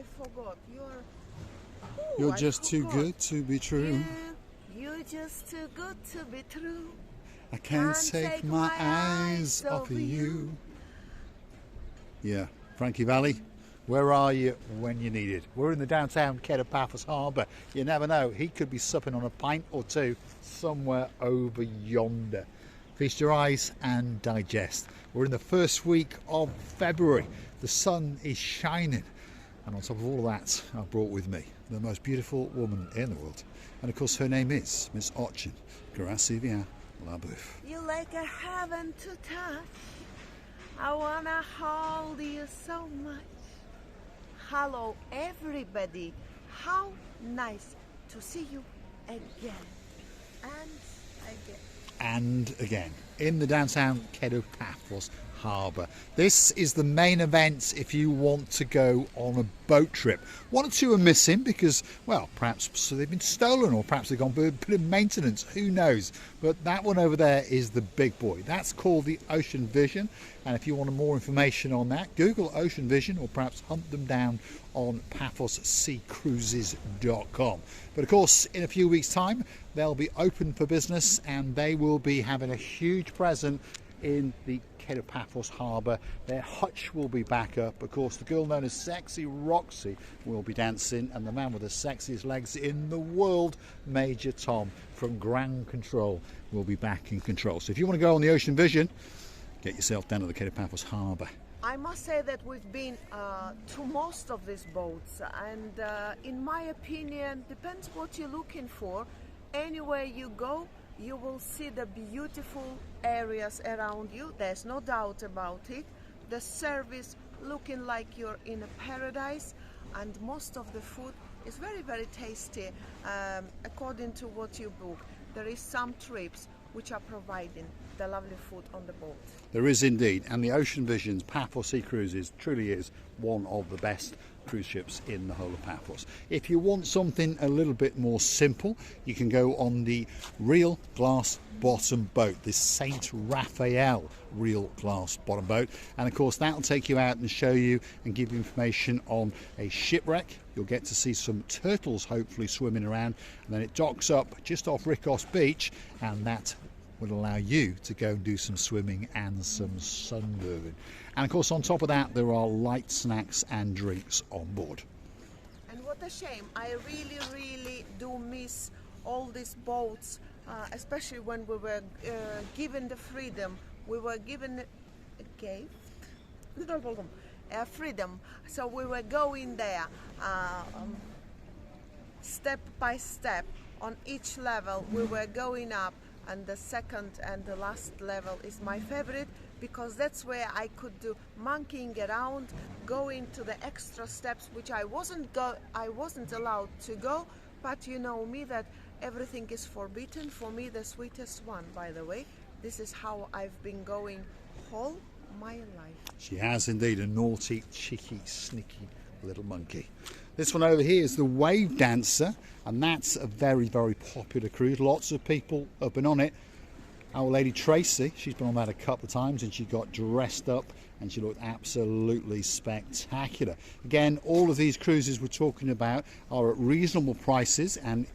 I forgot. You're just too good to be true. You're just too good to be true. I can't take my eyes off of you. Yeah, Frankie Valli, where are you when you need it? We're in the downtown Paphos Harbour. You never know, he could be supping on a pint or two somewhere over yonder. Feast your eyes and digest. We're in the first week of February. The sun is shining. And on top of all of that, I've brought with me the most beautiful woman in the world. And of course, her name is Miss Ochin. Grazie via la bouffe. You like a heaven to touch. I wanna hold you so much. Hello, everybody. How nice to see you again and again. And again, in the downtown Paphos Harbour. This is the main event if you want to go on a boat trip. One or two are missing because, well, perhaps they've been stolen or perhaps they've gone put in maintenance, who knows. But that one over there is the big boy. That's called the Ocean Vision, and if you want more information on that, Google Ocean Vision or perhaps hunt them down on paphosseacruises.com. But of course, in a few weeks' time, they'll be open for business and they will be having a huge present in the Paphos Harbour. Their hutch will be back up. Of course, the girl known as Sexy Roxy will be dancing, and the man with the sexiest legs in the world, Major Tom from Ground Control, will be back in control. So if you want to go on the Ocean Vision, get yourself down to the Paphos Harbour. I must say that we've been to most of these boats, and in my opinion, depends what you're looking for. Anywhere you go, you will see the beautiful areas around you. There's no doubt about it. The service looking like you're in a paradise, and most of the food is very, very tasty according to what you book. There is some trips which are providing the lovely food on the boat. There is indeed, and the Ocean Vision's Paphos Sea Cruises truly is one of the best cruise ships in the whole of Paphos. If you want something a little bit more simple, you can go on the real glass bottom boat, this Saint Raphael real glass bottom boat, and of course that will take you out and show you and give you information on a shipwreck. You'll get to see some turtles hopefully swimming around, and then it docks up just off Rikos Beach, and that will allow you to go and do some swimming and some sunbathing. And of course on top of that there are light snacks and drinks on board. And what a shame, I really do miss all these boats, especially when we were given the freedom. We were given a gift, freedom, so we were going there step by step. On each level we were going up, and the second and the last level is my favorite because that's where I could do monkeying around, going to the extra steps which I wasn't allowed to go. But you know me, that everything is forbidden. For me, the sweetest one, by the way. This is how I've been going whole my life. She has indeed, a naughty, cheeky, sneaky little monkey. This one over here is the Wave Dancer, and that's a very, very popular cruise. Lots of people have been on it. Our lady Tracy, she's been on that a couple of times, and she got dressed up and she looked absolutely spectacular. Again, all of these cruises we're talking about are at reasonable prices, and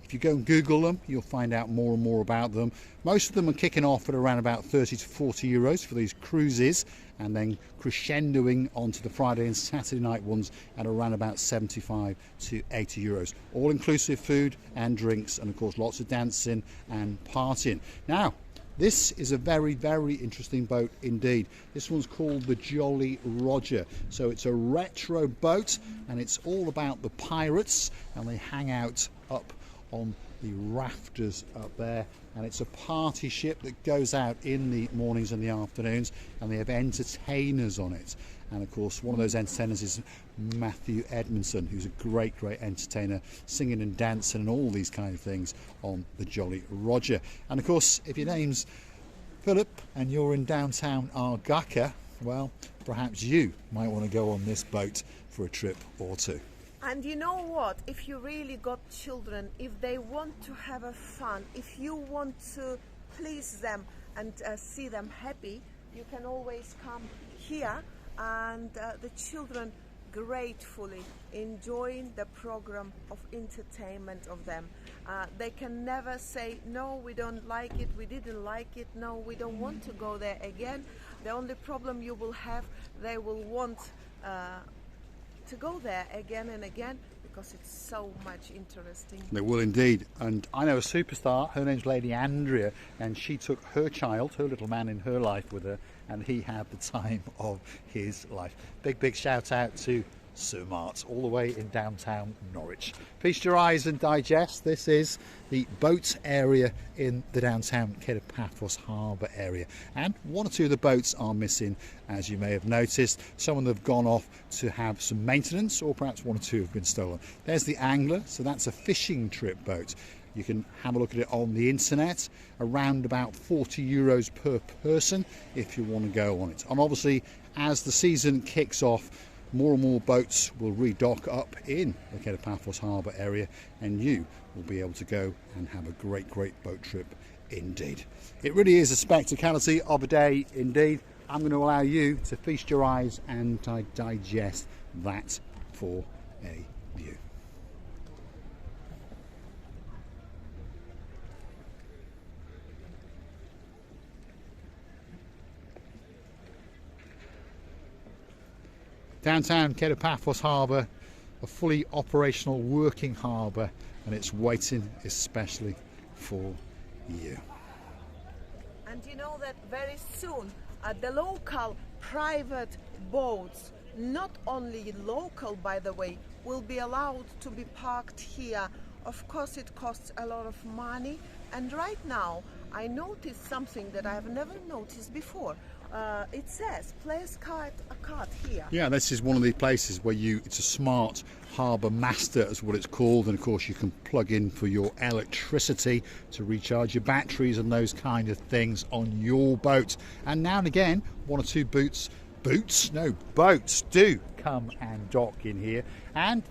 if you go and Google them, you'll find out more and more about them. Most of them are kicking off at around about 30 to 40 euros for these cruises, and then crescendoing onto the Friday and Saturday night ones at around about 75 to 80 euros. All inclusive food and drinks, and of course lots of dancing and partying. Now, this is a very, very interesting boat indeed. This one's called the Jolly Roger. So it's a retro boat, and it's all about the pirates, and they hang out up on the rafters up there, and it's a party ship that goes out in the mornings and the afternoons, and they have entertainers on it. And of course one of those entertainers is Matthew Edmondson, who's a great entertainer, singing and dancing and all these kind of things on the Jolly Roger. And of course, if your name's Philip and you're in downtown Argaka, well, perhaps you might want to go on this boat for a trip or two. And you know what, if you really got children, if they want to have a fun, if you want to please them and see them happy, you can always come here, and the children gratefully enjoying the program of entertainment of them. They can never say, no, we don't like it, we didn't like it, no, we don't want to go there again. The only problem you will have, they will want to go there again and again, because it's so much interesting. They will indeed. And I know a superstar, her name's Lady Andrea, and she took her child, her little man in her life with her, and he had the time of his life. Big shout out to Sir Mart, all the way in downtown Norwich. Feast your eyes and digest. This is the boat area in the downtown Paphos Harbour area, and one or two of the boats are missing, as you may have noticed. Some of them have gone off to have some maintenance, or perhaps one or two have been stolen. There's the Angler, so that's a fishing trip boat. You can have a look at it on the internet, around about €40 per person if you want to go on it. And obviously, as the season kicks off, more and more boats will redock up in the Paphos Harbour area, and you will be able to go and have a great boat trip indeed. It really is a spectacality of a day indeed. I'm going to allow you to feast your eyes and digest that for a view. Downtown Paphos Harbour, a fully operational working harbour, and it's waiting especially for you. And you know that very soon the local private boats, not only local by the way, will be allowed to be parked here. Of course it costs a lot of money, and right now I noticed something that I have never noticed before. It says place a card here. Yeah, this is one of the places where it's a smart harbour master is what it's called, and of course you can plug in for your electricity to recharge your batteries and those kind of things on your boat. And now and again one or two boats do come and dock in here, and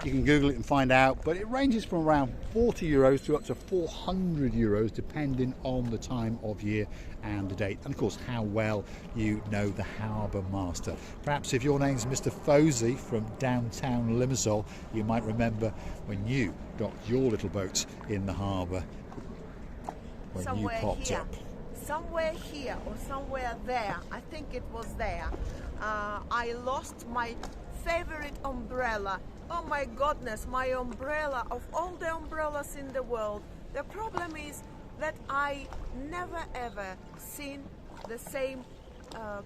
you can Google it and find out, but it ranges from around €40 to up to €400 depending on the time of year and the date, and of course how well you know the harbour master. Perhaps if your name's Mr. Fosey from downtown Limassol, you might remember when you docked your little boat in the harbour when somewhere you popped here. up. Somewhere here or somewhere there, I think it was there, I lost my favorite umbrella. Oh my goodness, my umbrella, of all the umbrellas in the world. The problem is that I never ever seen the same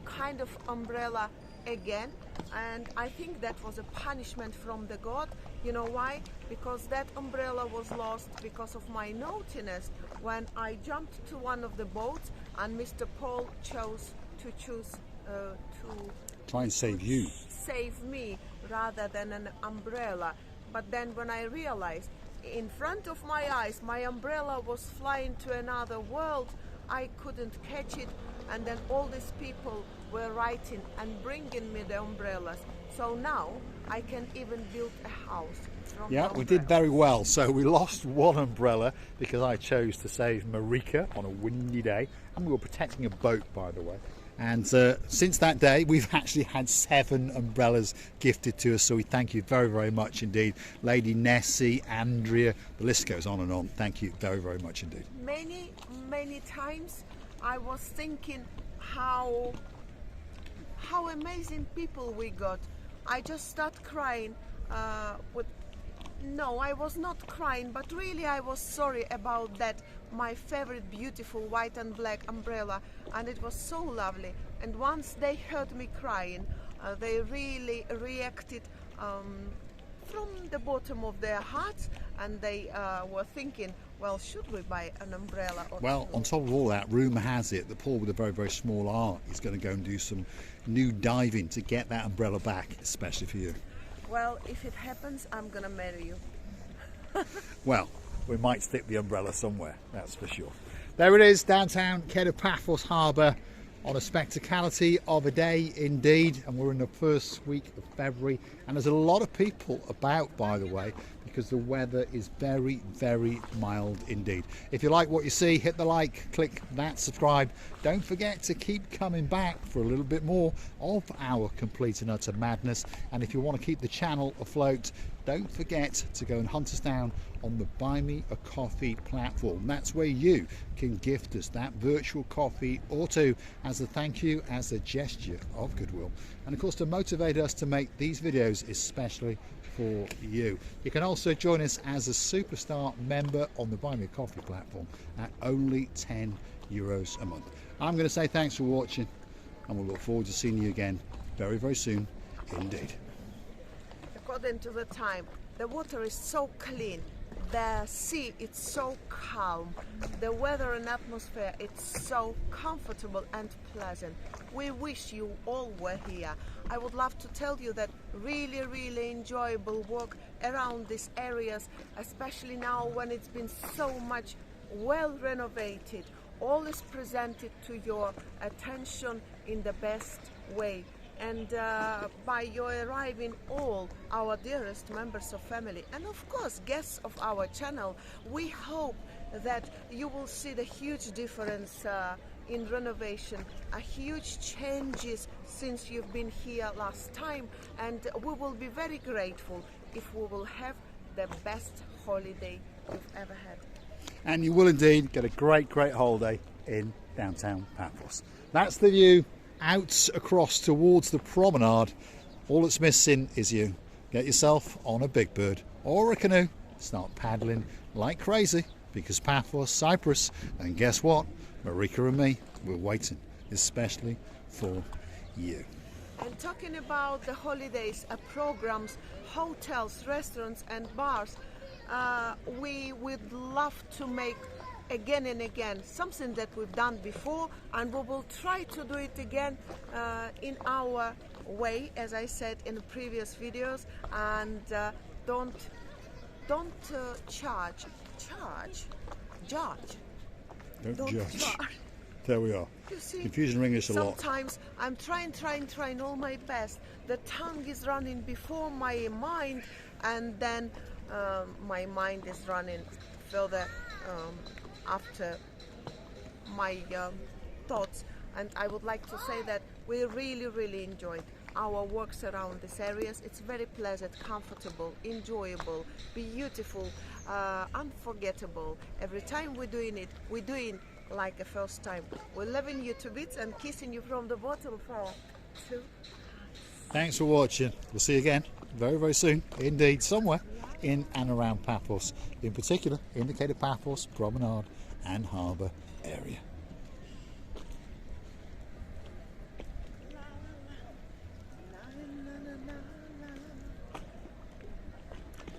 kind of umbrella again, and I think that was a punishment from the God. You know why? Because that umbrella was lost because of my naughtiness when I jumped to one of the boats and Mr. Paul chose to Try and save you. Save me rather than an umbrella. But then when I realized in front of my eyes my umbrella was flying to another world, I couldn't catch it, and then all these people were writing and bringing me the umbrellas. So now I can even build a house from Yeah, we did very well. So we lost one umbrella because I chose to save Marika on a windy day, and we were protecting a boat, by the way. And since that day, we've actually had 7 umbrellas gifted to us, so we thank you very much indeed. Lady Nessie, Andrea, the list goes on and on. Thank you very much indeed. Many times I was thinking how amazing people we got. I just start crying No, I was not crying, but really I was sorry about that, my favorite beautiful white and black umbrella, and it was so lovely. And once they heard me crying, they really reacted from the bottom of their hearts, and they were thinking, well, should we buy an umbrella? Well, on top of all that, rumour has it that Paul with a very small R is going to go and do some new diving to get that umbrella back, especially for you. Well, if it happens, I'm going to marry you. Well, we might stick the umbrella somewhere, that's for sure. There it is, downtown Paphos Harbour. on a spectacality of a day indeed, and we're in the first week of February, and there's a lot of people about, by the way, because the weather is very, very mild indeed. If you like what you see, hit the like, click that subscribe. Don't forget to keep coming back for a little bit more of our complete and utter madness, and if you want to keep the channel afloat, don't forget to go and hunt us down on the Buy Me a Coffee platform. That's where you can gift us that virtual coffee or two as a thank you, as a gesture of goodwill, and of course to motivate us to make these videos especially for you. You can also join us as a superstar member on the Buy Me a Coffee platform at only €10 a month. I'm going to say thanks for watching, and we'll look forward to seeing you again very, very soon indeed. According to the time, the water is so clean, the sea is so calm, the weather and atmosphere it's so comfortable and pleasant. We wish you all were here. I would love to tell you that really enjoyable walk around these areas, especially now when it's been so much well renovated. All is presented to your attention in the best way. And by your arriving, all our dearest members of family and of course guests of our channel, we hope that you will see the huge difference in renovation, a huge changes since you've been here last time, and we will be very grateful if we will have the best holiday we've ever had. And you will indeed get a great holiday in downtown Paphos. That's the view out across towards the promenade. All that's missing is you. Get yourself on a big bird or a canoe, start paddling like crazy, because Paphos, Cyprus, and guess what? Marika and me, we're waiting especially for you. And talking about the holidays, programs, hotels, restaurants and bars, we would love to make again and again something that we've done before, and we will try to do it again in our way, as I said in the previous videos. And don't judge. There we are. You see, confusion ring us a lot. Sometimes I'm trying all my best. The tongue is running before my mind, and then my mind is running further after my thoughts. And I would like to say that we really enjoyed our walks around these areas. It's very pleasant, comfortable, enjoyable, beautiful, unforgettable. Every time we're doing it, we're doing like a first time. We're loving you to bits and kissing you from the bottom of our two. Thanks for watching. We'll see you again very soon indeed, somewhere in and around Paphos, in particular indicated Paphos, Promenade and Harbour area.